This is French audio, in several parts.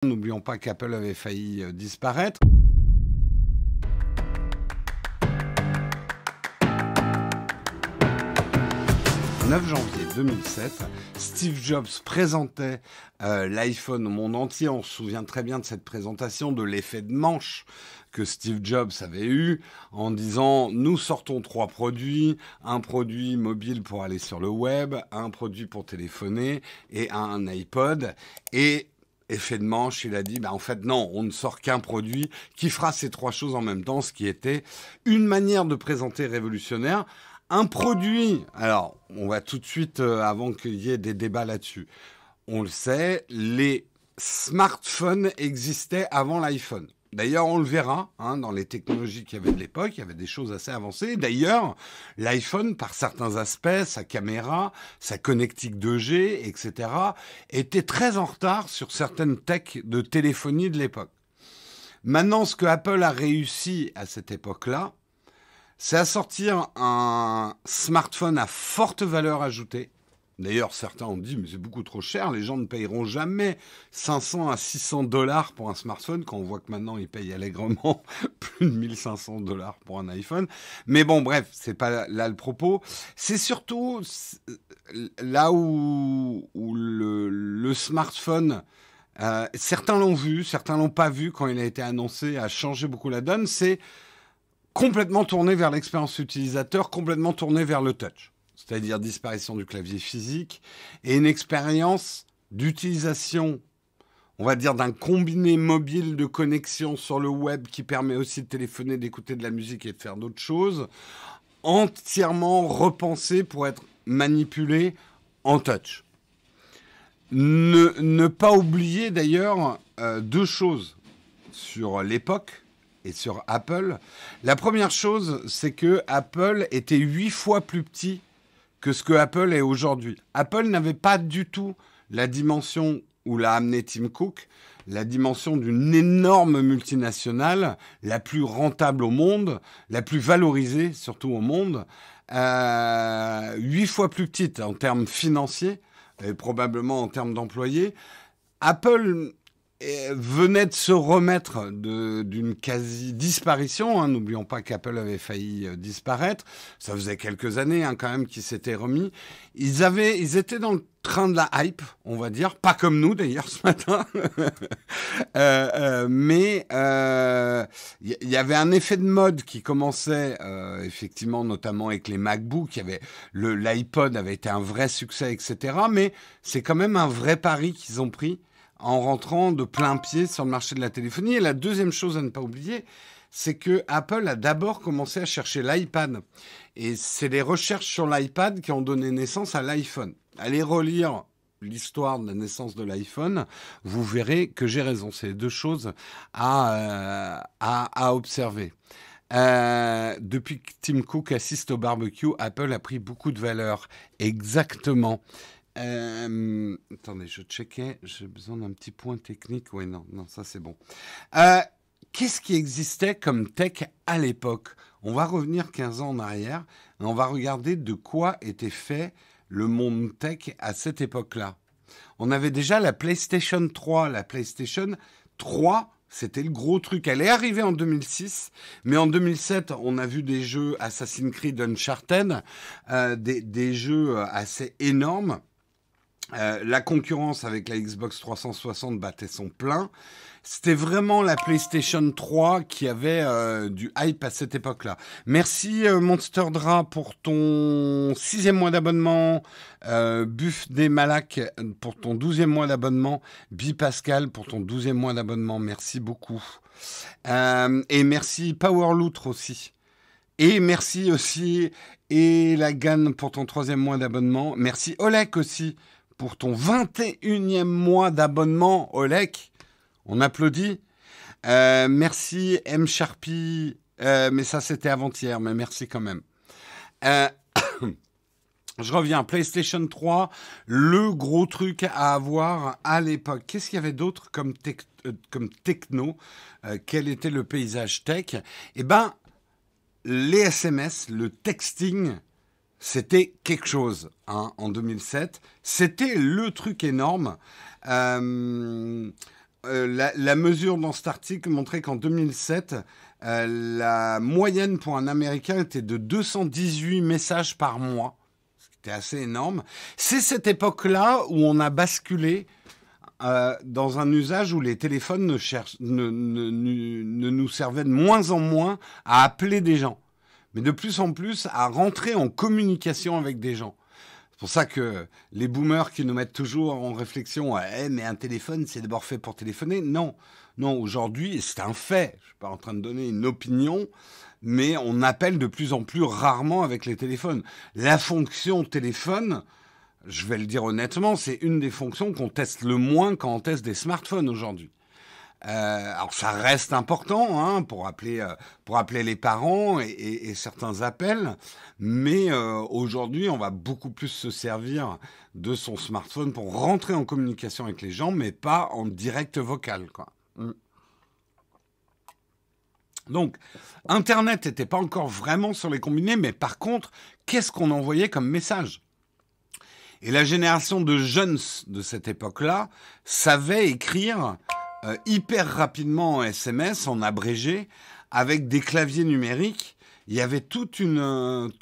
N'oublions pas qu'Apple avait failli disparaître. Le 9 janvier 2007, Steve Jobs présentait l'iPhone au monde entier. On se souvient très bien de cette présentation, de l'effet de manche que Steve Jobs avait eu en disant « Nous sortons 3 produits, un produit mobile pour aller sur le web, un produit pour téléphoner et un iPod. » Et effet de manche, il a dit, en fait, non, on ne sort qu'un produit qui fera ces 3 choses en même temps, ce qui était une manière de présenter révolutionnaire. Un produit, alors, on va tout de suite, avant qu'il y ait des débats là-dessus, on le sait, les smartphones existaient avant l'iPhone. D'ailleurs, on le verra dans les technologies qu'il y avait de l'époque, il y avait des choses assez avancées. D'ailleurs, l'iPhone, par certains aspects, sa caméra, sa connectique 2G, etc., était très en retard sur certaines techs de téléphonie de l'époque. Maintenant, ce que Apple a réussi à cette époque-là, c'est à sortir un smartphone à forte valeur ajoutée. D'ailleurs, certains ont dit, mais c'est beaucoup trop cher, les gens ne payeront jamais 500 à 600 dollars pour un smartphone, quand on voit que maintenant, ils payent allègrement plus de 1500 dollars pour un iPhone. Mais bon, bref, c'est pas là le propos. C'est surtout là où le smartphone, certains l'ont vu, certains l'ont pas vu quand il a été annoncé, a changé beaucoup la donne, c'est complètement tourné vers l'expérience utilisateur, complètement tourné vers le touch. C'est-à-dire disparition du clavier physique et une expérience d'utilisation, on va dire, d'un combiné mobile de connexion sur le web qui permet aussi de téléphoner, d'écouter de la musique et de faire d'autres choses, entièrement repensé pour être manipulé en touch. Ne pas oublier d'ailleurs 2 choses sur l'époque et sur Apple. La première chose, c'est que Apple était 8 fois plus petit que ce que Apple est aujourd'hui. Apple n'avait pas du tout la dimension où l'a amené Tim Cook, la dimension d'une énorme multinationale, la plus rentable au monde, la plus valorisée surtout au monde, 8 fois plus petite en termes financiers, et probablement en termes d'employés. Apple venait de se remettre d'une quasi-disparition. N'oublions pas qu'Apple avait failli disparaître. Ça faisait quelques années quand même qu'ils s'étaient remis. Ils étaient dans le train de la hype, on va dire. Pas comme nous d'ailleurs ce matin. Mais il y avait un effet de mode qui commençait effectivement, notamment avec les MacBooks. L'iPod avait été un vrai succès, etc. Mais c'est quand même un vrai pari qu'ils ont pris en rentrant de plein pied sur le marché de la téléphonie. Et la deuxième chose à ne pas oublier, c'est que Apple a d'abord commencé à chercher l'iPad. Et c'est les recherches sur l'iPad qui ont donné naissance à l'iPhone. Allez relire l'histoire de la naissance de l'iPhone, vous verrez que j'ai raison. C'est 2 choses à observer. Depuis que Tim Cook assiste au barbecue, Apple a pris beaucoup de valeur. Exactement. Attendez, je checkais, j'ai besoin d'un petit point technique. Oui, non, ça c'est bon. Qu'est-ce qui existait comme tech à l'époque ? On va revenir 15 ans en arrière et on va regarder de quoi était fait le monde tech à cette époque-là. On avait déjà la PlayStation 3. La PlayStation 3, c'était le gros truc. Elle est arrivée en 2006, mais en 2007, on a vu des jeux Assassin's Creed Uncharted, des jeux assez énormes. La concurrence avec la Xbox 360 battait son plein. C'était vraiment la PlayStation 3 qui avait du hype à cette époque-là. Merci Monster Dra pour ton 6e mois d'abonnement, Buff des Malak pour ton 12e mois d'abonnement, Bi Pascal pour ton 12e mois d'abonnement. Merci beaucoup. Et merci Power Loutre aussi. Et merci aussi et la Gann pour ton 3e mois d'abonnement. Merci Olek aussi pour ton 21e mois d'abonnement, Olek. On applaudit. Merci M Sharpie. Mais ça, c'était avant-hier, mais merci quand même. Je reviens. PlayStation 3, le gros truc à avoir à l'époque. Qu'est-ce qu'il y avait d'autre comme techno quel était le paysage tech ? Eh bien, les SMS, le texting, c'était quelque chose en 2007. C'était le truc énorme. la mesure dans cet article montrait qu'en 2007, la moyenne pour un Américain était de 218 messages par mois. C'était assez énorme. C'est cette époque-là où on a basculé dans un usage où les téléphones ne nous servaient de moins en moins à appeler des gens, mais de plus en plus à rentrer en communication avec des gens. C'est pour ça que les boomers qui nous mettent toujours en réflexion, mais un téléphone, c'est d'abord fait pour téléphoner. Non, non, aujourd'hui, c'est un fait. Je ne suis pas en train de donner une opinion, mais on appelle de plus en plus rarement avec les téléphones. La fonction téléphone, je vais le dire honnêtement, c'est une des fonctions qu'on teste le moins quand on teste des smartphones aujourd'hui. Alors ça reste important hein, pour appeler les parents et certains appels, mais aujourd'hui on va beaucoup plus se servir de son smartphone pour rentrer en communication avec les gens, mais pas en direct vocal, quoi. Donc, Internet n'était pas encore vraiment sur les combinés, mais par contre, qu'est-ce qu'on envoyait comme message ? Et la génération de jeunes de cette époque-là savait écrire hyper rapidement en SMS, en abrégé, avec des claviers numériques. Il y avait toute une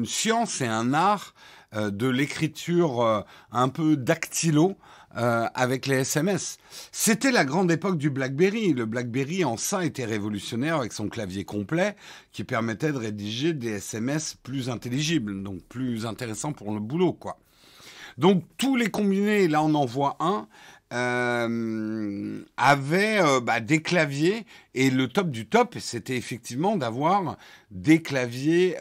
science et un art de l'écriture un peu dactylo avec les SMS. C'était la grande époque du BlackBerry. Le BlackBerry en ça était révolutionnaire avec son clavier complet qui permettait de rédiger des SMS plus intelligibles, donc plus intéressants pour le boulot, quoi. Donc tous les combinés, là on en voit un, avaient des claviers, et le top du top, c'était effectivement d'avoir des claviers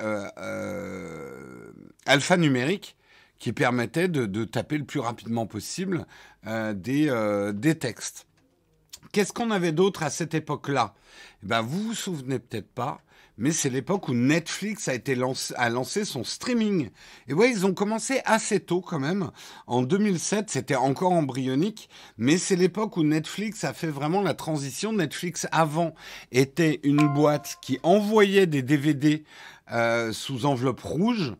alphanumériques qui permettaient de taper le plus rapidement possible des textes. Qu'est-ce qu'on avait d'autre à cette époque-là ? Vous vous souvenez peut-être pas, mais c'est l'époque où Netflix a lancé son streaming. Et ouais, ils ont commencé assez tôt quand même. En 2007, c'était encore embryonique, mais c'est l'époque où Netflix a fait vraiment la transition. Netflix, avant, était une boîte qui envoyait des DVD sous enveloppe rouge.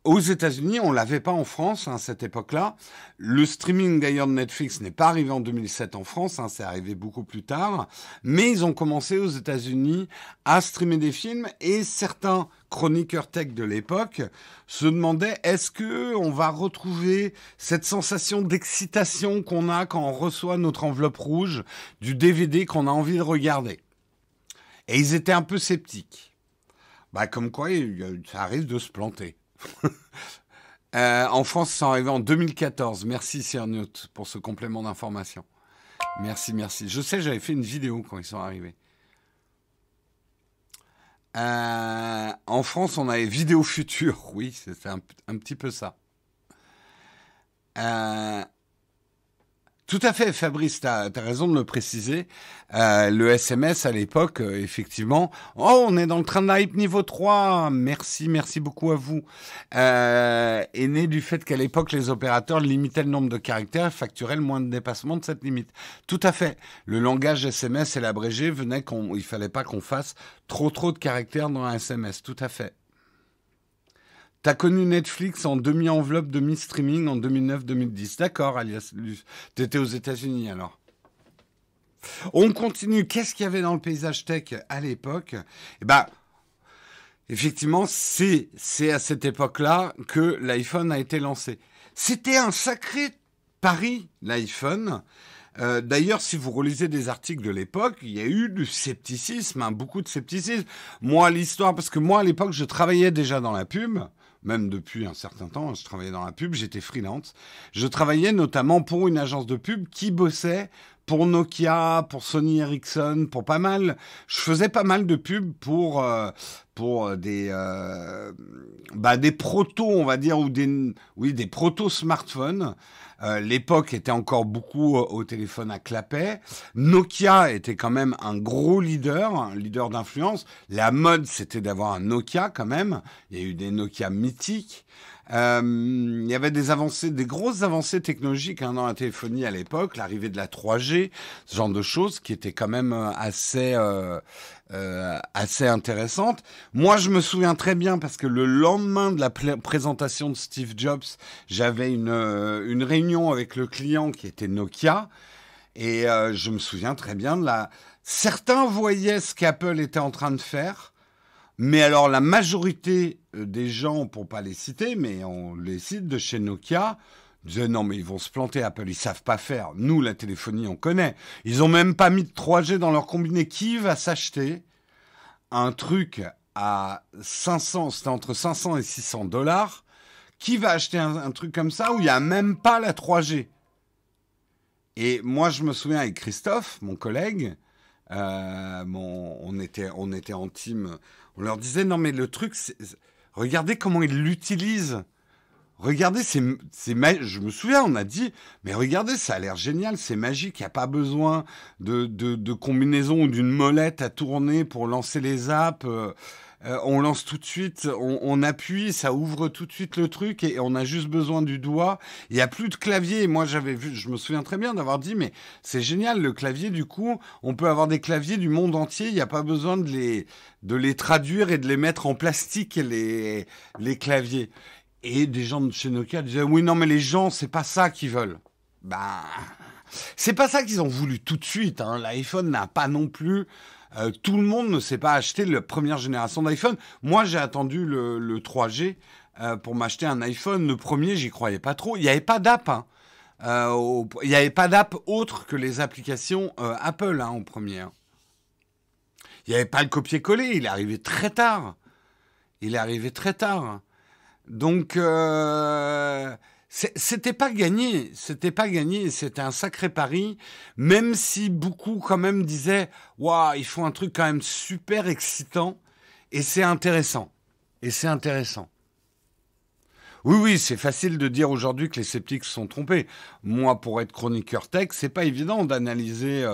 Aux États-Unis, on l'avait pas en France à cette époque-là. Le streaming d'ailleurs de Netflix n'est pas arrivé en 2007 en France, c'est arrivé beaucoup plus tard. Mais ils ont commencé aux États-Unis à streamer des films, et certains chroniqueurs tech de l'époque se demandaient est-ce que on va retrouver cette sensation d'excitation qu'on a quand on reçoit notre enveloppe rouge du DVD qu'on a envie de regarder. Et ils étaient un peu sceptiques. Comme quoi, ça arrive de se planter. En France, c'est arrivé en 2014. Merci, Sir Newt, pour ce complément d'information. Merci, merci. Je sais, j'avais fait une vidéo quand ils sont arrivés. En France, on avait Vidéo Future. Oui, c'est un petit peu ça. Tout à fait, Fabrice, tu as raison de le préciser. Le SMS, à l'époque, effectivement... Oh, on est dans le train de la hype niveau 3. Merci beaucoup à vous. Est né du fait qu'à l'époque, les opérateurs limitaient le nombre de caractères et facturaient le moins de dépassement de cette limite. Tout à fait. Le langage SMS et l'abrégé venait il fallait pas qu'on fasse trop de caractères dans un SMS. Tout à fait. T'as connu Netflix en demi-enveloppe, demi-streaming en 2009-2010. D'accord, alias. T'étais aux États-Unis alors. On continue. Qu'est-ce qu'il y avait dans le paysage tech à l'époque ? Effectivement, c'est à cette époque-là que l'iPhone a été lancé. C'était un sacré pari, l'iPhone. D'ailleurs, si vous relisez des articles de l'époque, il y a eu du scepticisme, beaucoup de scepticisme. Moi, parce que moi, à l'époque, je travaillais déjà dans la pub. Même depuis un certain temps, je travaillais dans la pub, j'étais freelance. Je travaillais notamment pour une agence de pub qui bossait pour Nokia, pour Sony Ericsson, pour pas mal. Je faisais pas mal de pubs pour des protos, on va dire, ou des proto-smartphones. L'époque était encore beaucoup au téléphone à clapet. Nokia était quand même un gros leader, un leader d'influence. La mode, c'était d'avoir un Nokia quand même. Il y a eu des Nokia mythiques. Il y avait des grosses avancées technologiques dans la téléphonie à l'époque, l'arrivée de la 3G, ce genre de choses qui étaient quand même assez intéressantes. Moi, je me souviens très bien parce que le lendemain de la présentation de Steve Jobs, j'avais une réunion avec le client qui était Nokia. Et je me souviens très bien de la... Certains voyaient ce qu'Apple était en train de faire, mais alors la majorité des gens, pour pas les citer, mais on les cite de chez Nokia, disaient non mais ils vont se planter Apple, ils savent pas faire. Nous, la téléphonie, on connaît. Ils ont même pas mis de 3G dans leur combiné. Qui va s'acheter un truc à 500, c'était entre 500 et 600 dollars? Qui va acheter un truc comme ça où il n'y a même pas la 3G? Et moi, je me souviens avec Christophe, mon collègue, on était en team. On leur disait non mais le truc, regardez comment ils l'utilisent. Regardez, je me souviens, on a dit, mais regardez, ça a l'air génial, c'est magique, il n'y a pas besoin de combinaison ou d'une molette à tourner pour lancer les apps. On lance tout de suite, on appuie, ça ouvre tout de suite le truc et on a juste besoin du doigt. Il n'y a plus de clavier. Moi, j'avais vu, je me souviens très bien d'avoir dit, mais c'est génial, le clavier, du coup, on peut avoir des claviers du monde entier, il n'y a pas besoin de les traduire et de les mettre en plastique, les claviers. Et des gens de chez Nokia disaient, oui, non, mais les gens, c'est pas ça qu'ils veulent. Ben, c'est pas ça qu'ils ont voulu tout de suite, hein. L'iPhone n'a pas non plus... tout le monde ne s'est pas acheté la première génération d'iPhone. Moi, j'ai attendu le 3G pour m'acheter un iPhone. Le premier, j'y croyais pas trop. Il n'y avait pas d'app, hein. Il n'y avait pas d'app autre que les applications Apple, hein, au premier, hein. Il n'y avait pas le copier-coller. Il est arrivé très tard. Il est arrivé très tard. Donc, c'était pas gagné. C'était pas gagné. C'était un sacré pari. Même si beaucoup, quand même, disaient waouh, il faut un truc quand même super excitant. Et c'est intéressant. Et c'est intéressant. Oui, oui, c'est facile de dire aujourd'hui que les sceptiques se sont trompés. Moi, pour être chroniqueur tech, c'est pas évident d'analyser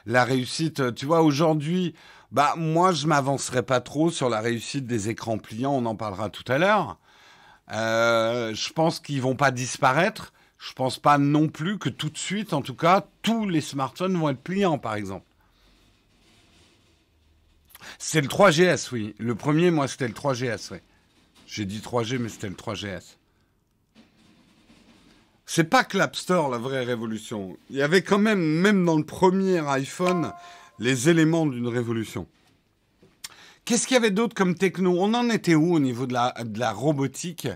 la réussite. Tu vois, aujourd'hui, bah, moi, je m'avancerai pas trop sur la réussite des écrans pliants. On en parlera tout à l'heure. Je pense qu'ils vont pas disparaître. Je pense pas non plus que tout de suite, en tout cas, tous les smartphones vont être pliants, par exemple. C'est le 3GS, oui. Le premier, moi, c'était le 3GS, oui. J'ai dit 3G, mais c'était le 3GS. C'est pas que l'App Store, la vraie révolution. Il y avait quand même, même dans le premier iPhone, les éléments d'une révolution. Qu'est-ce qu'il y avait d'autre comme techno? On en était où au niveau de la robotique?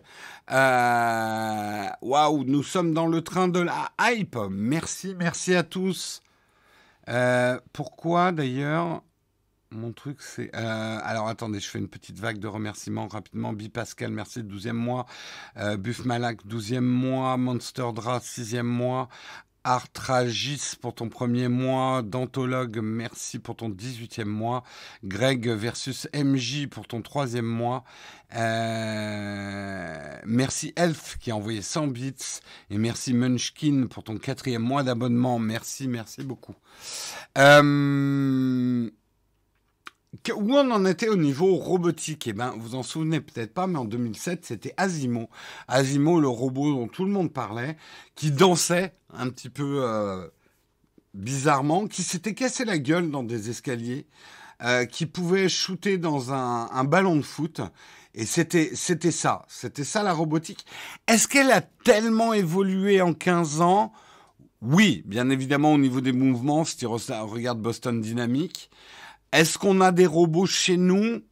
Waouh, nous sommes dans le train de la hype. Merci, merci à tous. Pourquoi d'ailleurs mon truc c'est... alors attendez, je fais une petite vague de remerciements rapidement. Bipascal, merci, 12e mois. Buff Malak, 12e mois. Monster Dra, 6e mois. Artragis pour ton premier mois, Dantologue, merci pour ton 18e mois, Greg versus MJ pour ton 3e mois, merci Elf qui a envoyé 100 bits, et merci Munchkin pour ton 4e mois d'abonnement, merci, merci beaucoup. Où on en était au niveau robotique? Eh ben, vous en souvenez peut-être pas, mais en 2007, c'était Asimo. Asimo, le robot dont tout le monde parlait, qui dansait un petit peu bizarrement, qui s'était cassé la gueule dans des escaliers, qui pouvait shooter dans un ballon de foot. Et c'était ça la robotique. Est-ce qu'elle a tellement évolué en 15 ans? Oui, bien évidemment au niveau des mouvements, si tu regardes Boston Dynamics. Est-ce qu'on a des robots chez nous?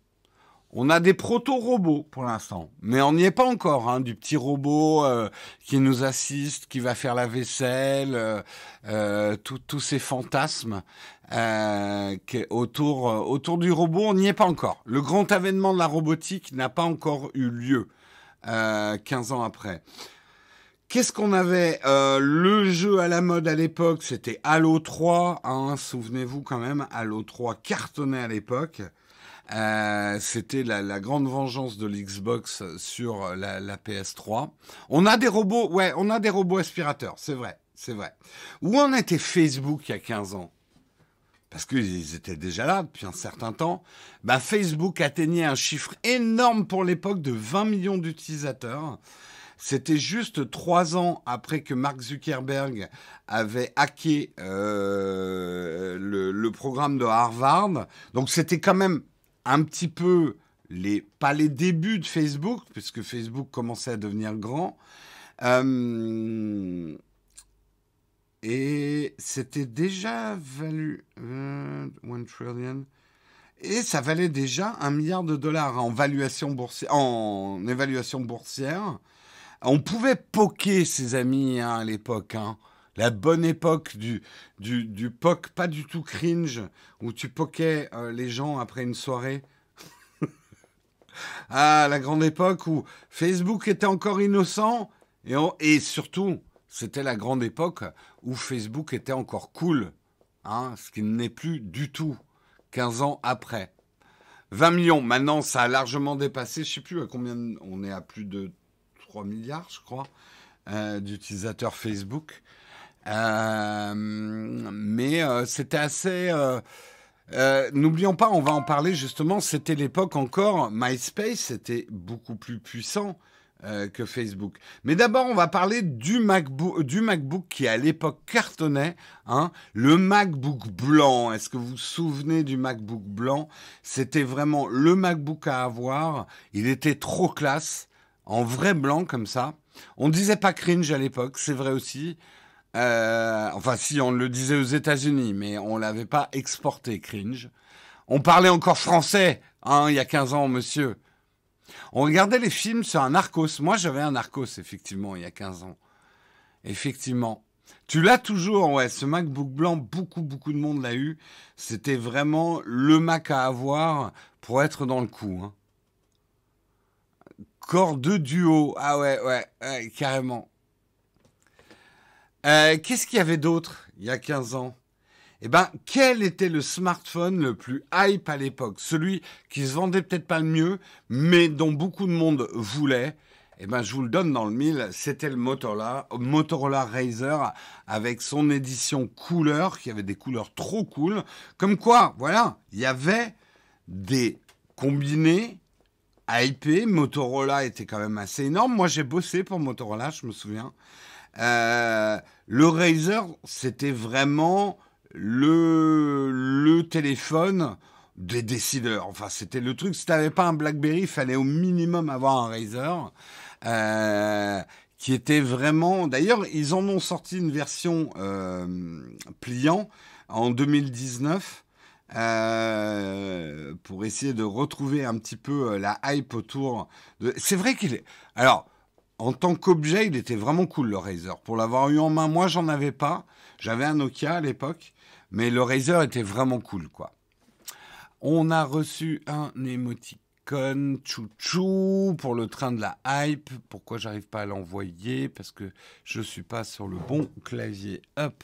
On a des proto-robots pour l'instant, mais on n'y est pas encore, hein, du petit robot qui nous assiste, qui va faire la vaisselle, tous ces fantasmes autour du robot, on n'y est pas encore. Le grand avènement de la robotique n'a pas encore eu lieu 15 ans après. Qu'est-ce qu'on avait? Le jeu à la mode à l'époque, c'était Halo 3, hein, souvenez-vous quand même, Halo 3 cartonnait à l'époque. C'était la grande vengeance de l'Xbox sur la PS3. On a des robots, ouais, on a des robots aspirateurs, c'est vrai, c'est vrai. Où en était Facebook il y a 15 ans? Parce qu'ils étaient déjà là depuis un certain temps. Ben, Facebook atteignait un chiffre énorme pour l'époque de 20 millions d'utilisateurs. C'était juste 3 ans après que Mark Zuckerberg avait hacké le programme de Harvard. Donc c'était quand même un petit peu, pas les débuts de Facebook, puisque Facebook commençait à devenir grand. Et c'était déjà valu 1 trillion. Et ça valait déjà 1 milliard de dollars en évaluation boursière. On pouvait poker ses amis hein, à l'époque. Hein. La bonne époque du poke, pas du tout cringe, où tu pokais les gens après une soirée. Ah, la grande époque où Facebook était encore innocent. Et surtout, c'était la grande époque où Facebook était encore cool. Hein, ce qui n'est plus du tout 15 ans après. 20 millions, maintenant ça a largement dépassé, je ne sais plus à combien, on est à plus de 3 milliards, je crois, d'utilisateurs Facebook. Mais c'était assez... n'oublions pas, on va en parler justement, c'était l'époque encore, MySpace était beaucoup plus puissant que Facebook. Mais d'abord, on va parler du MacBook qui à l'époque cartonnait, hein, le MacBook blanc. Est-ce que vous vous souvenez du MacBook blanc? C'était vraiment le MacBook à avoir. Il était trop classe, en vrai blanc comme ça. On disait pas cringe à l'époque, c'est vrai aussi. Enfin, si, on le disait aux États-Unis, mais on l'avait pas exporté, cringe. On parlait encore français, hein, il y a 15 ans, monsieur. On regardait les films sur un Narcos. Moi, j'avais un Narcos, effectivement, il y a 15 ans. Effectivement. Tu l'as toujours, ouais, ce MacBook blanc, beaucoup de monde l'a eu. C'était vraiment le Mac à avoir pour être dans le coup. Hein. Core 2 Duo. Ah ouais, carrément. Qu'est-ce qu'il y avait d'autre il y a 15 ans? Eh ben, quel était le smartphone le plus hype à l'époque? Celui qui se vendait peut-être pas le mieux, mais dont beaucoup de monde voulait. Eh ben, je vous le donne dans le mille, c'était le Motorola Razr avec son édition couleur, qui avait des couleurs trop cool. Comme quoi, voilà, il y avait des combinés hypés. Motorola était quand même assez énorme. Moi, j'ai bossé pour Motorola, je me souviens. Le Razr, c'était vraiment le téléphone des décideurs. Enfin, c'était le truc. Si tu n'avais pas un BlackBerry, il fallait au minimum avoir un Razr. Qui était vraiment... D'ailleurs, ils en ont sorti une version pliant en 2019 pour essayer de retrouver un petit peu la hype autour de... C'est vrai qu'il est... Alors, en tant qu'objet, il était vraiment cool, le Razr. Pour l'avoir eu en main, moi, j'en avais pas. J'avais un Nokia à l'époque. Mais le Razr était vraiment cool, quoi. On a reçu un émoticône chouchou pour le train de la hype. Pourquoi j'arrive pas à l'envoyer? Parce que je suis pas sur le bon clavier. Hop.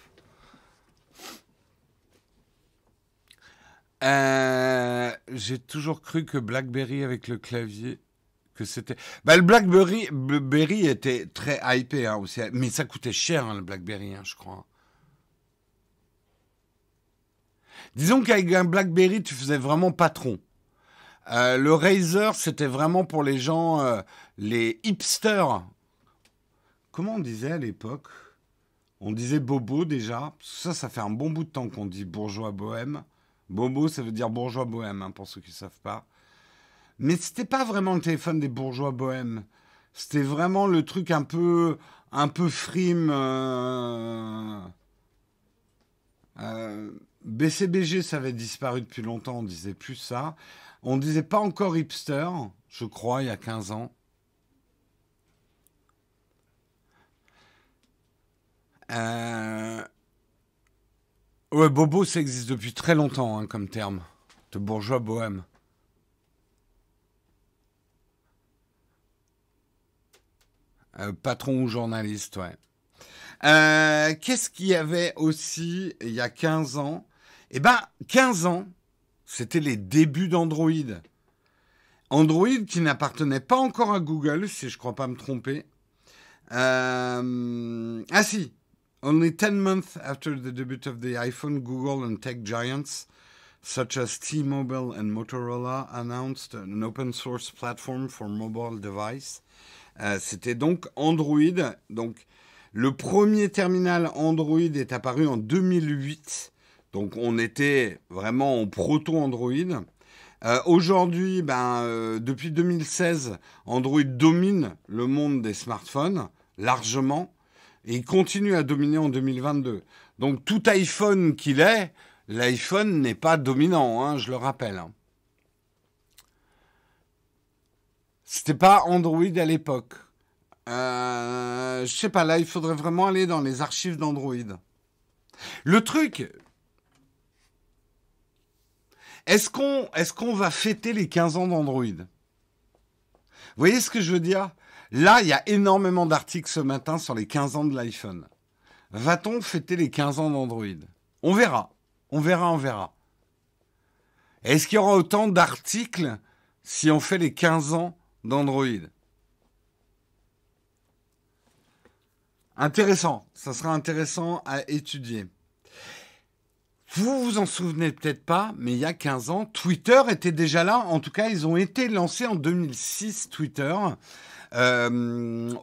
J'ai toujours cru que BlackBerry avec le clavier, que c'était... Bah, le BlackBerry était très hypé hein, aussi. Mais ça coûtait cher, hein, le BlackBerry, hein, je crois. Disons qu'avec un BlackBerry, tu faisais vraiment patron. Le Razr, c'était vraiment pour les gens, les hipsters. Comment on disait à l'époque? On disait bobo déjà. Ça fait un bon bout de temps qu'on dit bourgeois bohème. Bobo, ça veut dire bourgeois bohème, hein, pour ceux qui ne savent pas. Mais c'était pas vraiment le téléphone des bourgeois bohèmes. C'était vraiment le truc un peu frime. BCBG, ça avait disparu depuis longtemps, on disait plus ça. On disait pas encore hipster, je crois, il y a 15 ans. Ouais, bobo, ça existe depuis très longtemps hein, comme terme, de bourgeois bohème. Patron ou journaliste, ouais. Qu'est-ce qu'il y avait aussi il y a 15 ans? Eh ben, 15 ans, c'était les débuts d'Android. Android qui n'appartenait pas encore à Google, si je ne crois pas me tromper. Ah si, only 10 months after the debut of the iPhone, Google and tech giants such as T-Mobile and Motorola announced an open source platform for mobile device. C'était donc Android. Donc, le premier terminal Android est apparu en 2008. Donc, on était vraiment en proto-Android. Aujourd'hui, depuis 2016, Android domine le monde des smartphones, largement. Et il continue à dominer en 2022. Donc tout iPhone qu'il est, l'iPhone n'est pas dominant, hein, je le rappelle. Hein. C'était pas Android à l'époque. Je sais pas, là, il faudrait vraiment aller dans les archives d'Android. Le truc, est-ce qu'on va fêter les 15 ans d'Android? Vous voyez ce que je veux dire? Là, il y a énormément d'articles ce matin sur les 15 ans de l'iPhone. Va-t-on fêter les 15 ans d'Android? On verra. On verra, on verra. Est-ce qu'il y aura autant d'articles si on fait les 15 ans d'Android? Intéressant. Ça sera intéressant à étudier. Vous vous en souvenez peut-être pas, mais il y a 15 ans, Twitter était déjà là. En tout cas, ils ont été lancés en 2006, Twitter,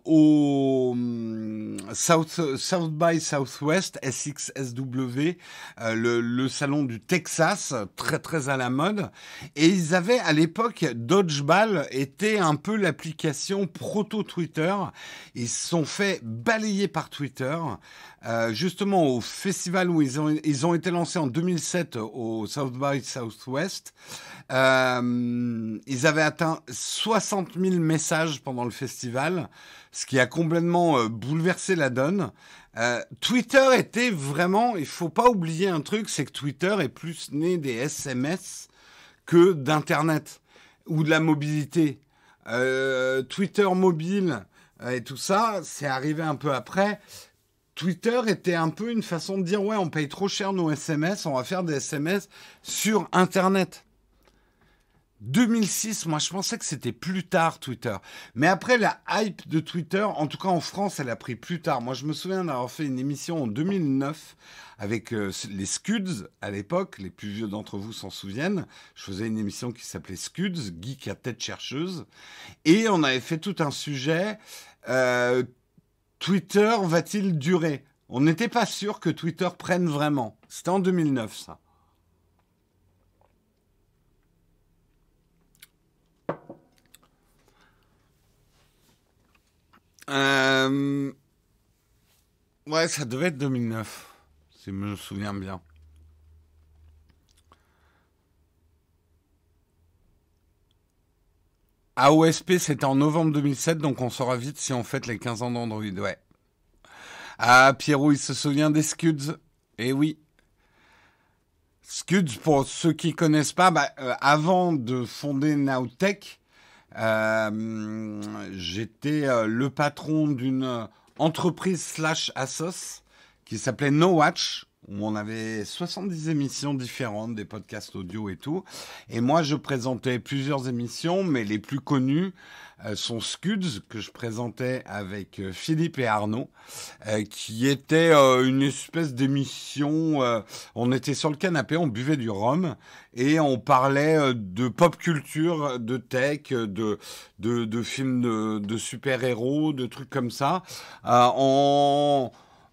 au South by Southwest, SXSW, le salon du Texas, très très à la mode. Et ils avaient à l'époque, Dodgeball était un peu l'application proto-Twitter. Ils se sont fait balayer par Twitter. Justement au festival où ils ont été lancés en 2007 au South by Southwest, ils avaient atteint 60 000 messages pendant le festival, ce qui a complètement bouleversé la donne. Twitter était vraiment, il faut pas oublier un truc, c'est que Twitter est plus né des SMS que d'Internet ou de la mobilité. Twitter mobile et tout ça, c'est arrivé un peu après. Twitter était un peu une façon de dire « Ouais, on paye trop cher nos SMS, on va faire des SMS sur Internet. » 2006, moi, je pensais que c'était plus tard, Twitter. Mais après, la hype de Twitter, en tout cas en France, elle a pris plus tard. Moi, je me souviens d'avoir fait une émission en 2009 avec les Scuds, à l'époque. Les plus vieux d'entre vous s'en souviennent. Je faisais une émission qui s'appelait Scuds, Geek à tête chercheuse. Et on avait fait tout un sujet... Twitter va-t-il durer? On n'était pas sûr que Twitter prenne vraiment. C'était en 2009, ça. Ouais, ça devait être 2009, si je me souviens bien. AOSP, c'était en novembre 2007, donc on saura vite si on fête les 15 ans d'Android, ouais. Ah, Pierrot, il se souvient des Scuds. Eh oui. Scuds, pour ceux qui connaissent pas, avant de fonder Nowtech, j'étais le patron d'une entreprise slash Asos qui s'appelait NoWatch, où on avait 70 émissions différentes, des podcasts audio et tout. Et moi, je présentais plusieurs émissions, mais les plus connues sont Scuds, que je présentais avec Philippe et Arnaud, qui était une espèce d'émission. On était sur le canapé, on buvait du rhum, et on parlait de pop culture, de tech, de films de super-héros, de trucs comme ça.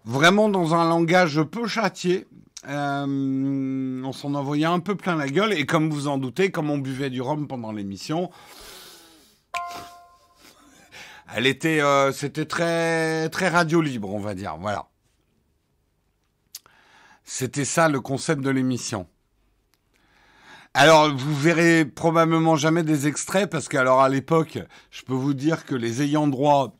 Vraiment dans un langage peu châtié. On s'en envoyait un peu plein la gueule. Et comme vous en doutez, comme on buvait du rhum pendant l'émission, c'était très, très radio libre, on va dire. Voilà. C'était ça le concept de l'émission. Alors, vous verrez probablement jamais des extraits parce qu'alors à l'époque, je peux vous dire que les ayants droit...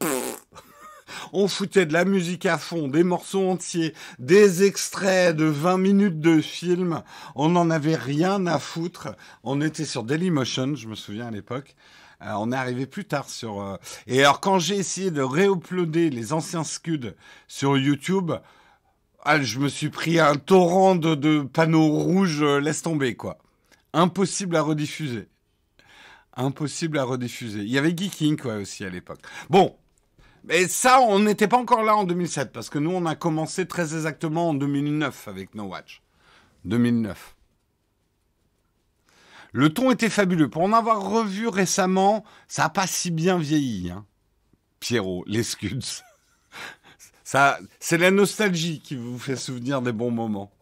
On foutait de la musique à fond, des morceaux entiers, des extraits de 20 minutes de film. On n'en avait rien à foutre. On était sur Dailymotion, je me souviens à l'époque. On est arrivé plus tard sur... Et alors, quand j'ai essayé de réuploader les anciens Scuds sur YouTube, je me suis pris un torrent de panneaux rouges, laisse tomber, quoi. Impossible à rediffuser. Impossible à rediffuser. Il y avait Geeking, quoi, aussi, à l'époque. Bon. Mais ça, on n'était pas encore là en 2007, parce que nous, on a commencé très exactement en 2009 avec NoWatch. 2009. Le ton était fabuleux. Pour en avoir revu récemment, ça n'a pas si bien vieilli, hein. Pierrot, les Scuds. Ça, c'est la nostalgie qui vous fait souvenir des bons moments.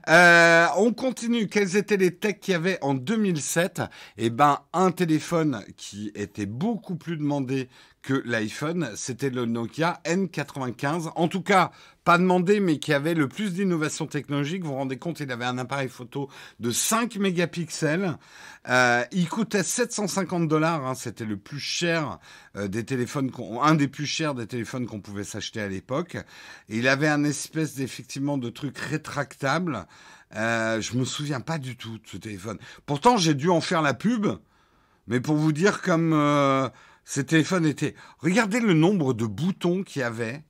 On continue. Quels étaient les techs qu'il y avait en 2007? Eh ben, un téléphone qui était beaucoup plus demandé que l'iPhone, c'était le Nokia N95. En tout cas, pas demandé, mais qui avait le plus d'innovation technologique. Vous vous rendez compte, il avait un appareil photo de 5 mégapixels. Il coûtait 750 dollars. Hein, c'était le plus cher des téléphones, un des plus chers des téléphones qu'on pouvait s'acheter à l'époque. Et il avait un espèce d'effectivement de truc rétractable. Je me souviens pas du tout de ce téléphone. Pourtant, j'ai dû en faire la pub. Mais pour vous dire comme ces téléphones étaient... Regardez le nombre de boutons qu'il y avait,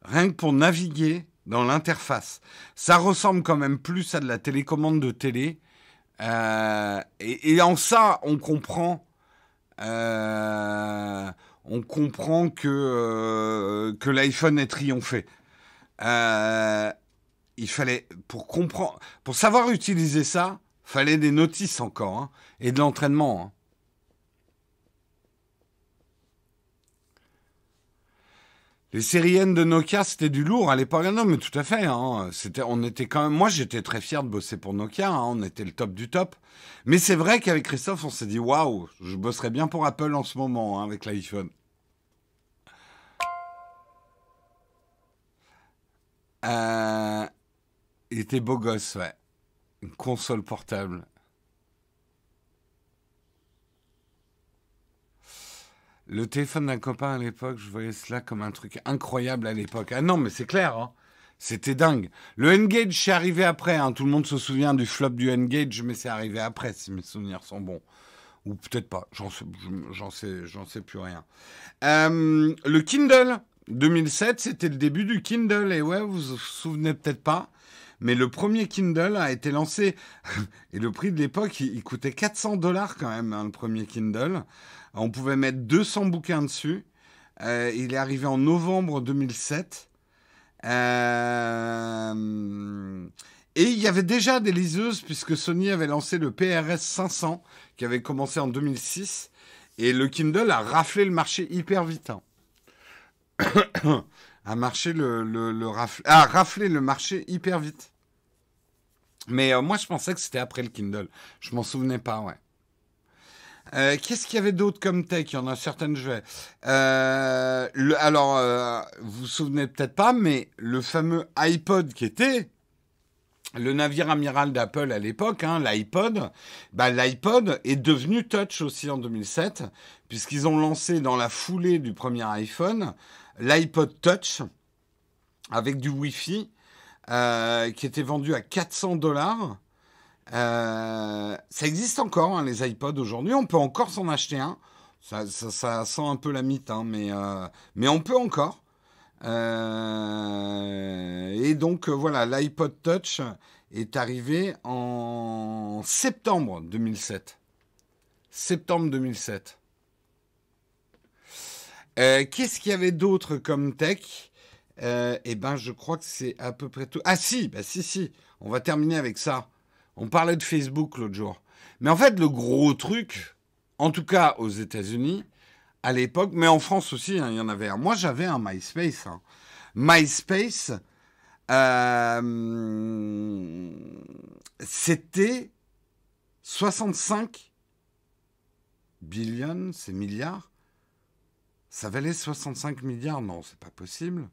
rien que pour naviguer dans l'interface. Ça ressemble quand même plus à de la télécommande de télé. Et en ça, on comprend que l'iPhone ait triomphé. Il fallait, pour savoir utiliser ça, fallait des notices encore, hein, et de l'entraînement. Hein. Les séries N de Nokia, c'était du lourd à l'époque. Non, mais tout à fait. Hein. On était quand même. Moi, j'étais très fier de bosser pour Nokia. Hein. On était le top du top. Mais c'est vrai qu'avec Christophe, on s'est dit waouh, je bosserais bien pour Apple en ce moment hein, avec l'iPhone. Euh, il était beau gosse, ouais. Une console portable. Le téléphone d'un copain à l'époque, je voyais cela comme un truc incroyable à l'époque. Ah non, mais c'est clair, hein. C'était dingue. Le N-Gage, c'est arrivé après. Hein. Tout le monde se souvient du flop du N-Gage, mais c'est arrivé après, si mes souvenirs sont bons. Ou peut-être pas. J'en sais plus rien. Le Kindle 2007, c'était le début du Kindle. Et ouais, vous vous souvenez peut-être pas. Mais le premier Kindle a été lancé. Et le prix de l'époque, il coûtait 400 dollars quand même, hein, le premier Kindle. On pouvait mettre 200 bouquins dessus. Il est arrivé en novembre 2007. Et il y avait déjà des liseuses puisque Sony avait lancé le PRS 500 qui avait commencé en 2006. Et le Kindle a raflé le marché hyper vite. Hein. a raflé le marché hyper vite. Mais moi, je pensais que c'était après le Kindle. Je m'en souvenais pas, ouais. Qu'est-ce qu'il y avait d'autre comme tech? Il y en a certaines, je vais. Vous vous souvenez peut-être pas, mais le fameux iPod qui était le navire amiral d'Apple à l'époque, hein, l'iPod, l'iPod est devenu touch aussi en 2007, puisqu'ils ont lancé dans la foulée du premier iPhone l'iPod Touch avec du Wi-Fi qui était vendu à 400 dollars. Ça existe encore, hein, les iPods aujourd'hui. On peut encore s'en acheter un. Ça sent un peu la mythe, hein, mais on peut encore. Et donc, voilà, l'iPod Touch est arrivé en septembre 2007. Septembre 2007. Qu'est-ce qu'il y avait d'autre comme tech? Je crois que c'est à peu près tout. Ah si, si. On va terminer avec ça. On parlait de Facebook l'autre jour. Mais en fait, le gros truc, en tout cas aux États-Unis, à l'époque, mais en France aussi, hein, il y en avait un. Moi, j'avais un MySpace. Hein. MySpace, c'était 65 billions, c'est milliards. Ça valait 65 milliards? Non, c'est pas possible.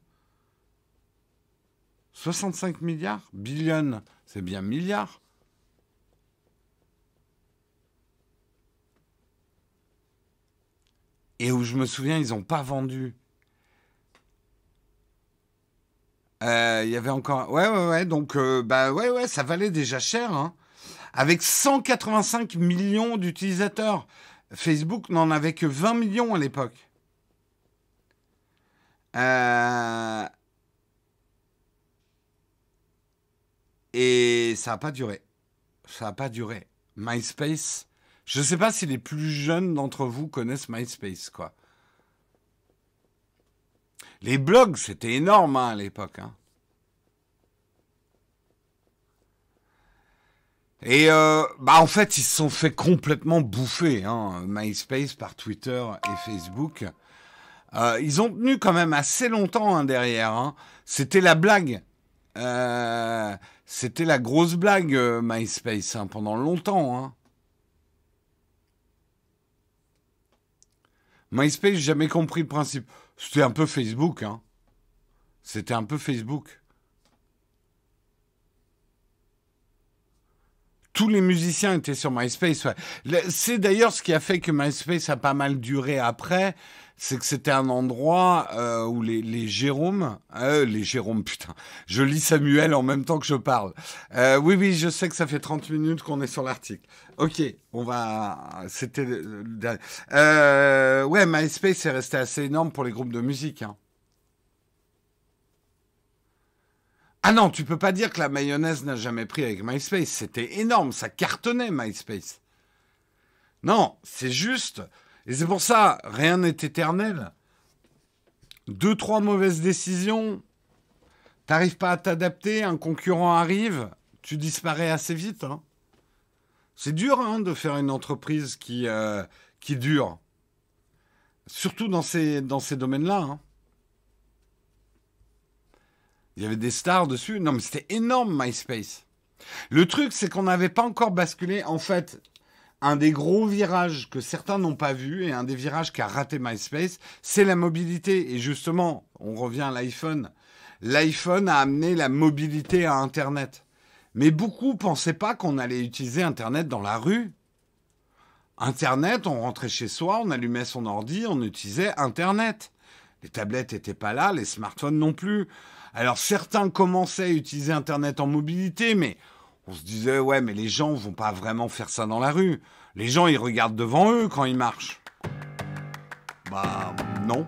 65 milliards? Billions, c'est bien milliards. Et où je me souviens, ils n'ont pas vendu. Il y avait encore... Ouais. Donc, ça valait déjà cher. Hein. Avec 185 millions d'utilisateurs. Facebook n'en avait que 20 millions à l'époque. Et ça n'a pas duré. Ça n'a pas duré. MySpace... Je ne sais pas si les plus jeunes d'entre vous connaissent MySpace, quoi. Les blogs, c'était énorme hein, à l'époque. Hein. Et en fait, ils se sont fait complètement bouffer, hein, MySpace par Twitter et Facebook. Ils ont tenu quand même assez longtemps hein, derrière. Hein. C'était la blague. C'était la grosse blague, MySpace, hein, pendant longtemps. Hein. MySpace, j'ai jamais compris le principe. C'était un peu Facebook, hein. C'était un peu Facebook. Tous les musiciens étaient sur MySpace. Ouais. C'est d'ailleurs ce qui a fait que MySpace a pas mal duré après. C'est que c'était un endroit où les Jérômes... les Jérômes, putain. Je lis Samuel en même temps que je parle. Oui, oui, je sais que ça fait 30 minutes qu'on est sur l'article. Ok, on va... C'était... ouais, MySpace est resté assez énorme pour les groupes de musique, hein. Ah non, tu peux pas dire que la mayonnaise n'a jamais pris avec MySpace. C'était énorme, ça cartonnait MySpace. Non, c'est juste. Et c'est pour ça, rien n'est éternel. Deux, trois mauvaises décisions, t'arrives pas à t'adapter, un concurrent arrive, tu disparais assez vite, hein. C'est dur, hein, de faire une entreprise qui dure. Surtout dans ces domaines-là, hein. Il y avait des stars dessus. Non, mais c'était énorme, MySpace. Le truc, c'est qu'on n'avait pas encore basculé. En fait, un des gros virages que certains n'ont pas vu et un des virages qui a raté MySpace, c'est la mobilité. Et justement, on revient à l'iPhone. L'iPhone a amené la mobilité à Internet. Mais beaucoup ne pensaient pas qu'on allait utiliser Internet dans la rue. Internet, on rentrait chez soi, on allumait son ordi, on utilisait Internet. Les tablettes n'étaient pas là, les smartphones non plus. Alors certains commençaient à utiliser Internet en mobilité, mais on se disait, ouais, mais les gens vont pas vraiment faire ça dans la rue. Les gens, ils regardent devant eux quand ils marchent. Bah non.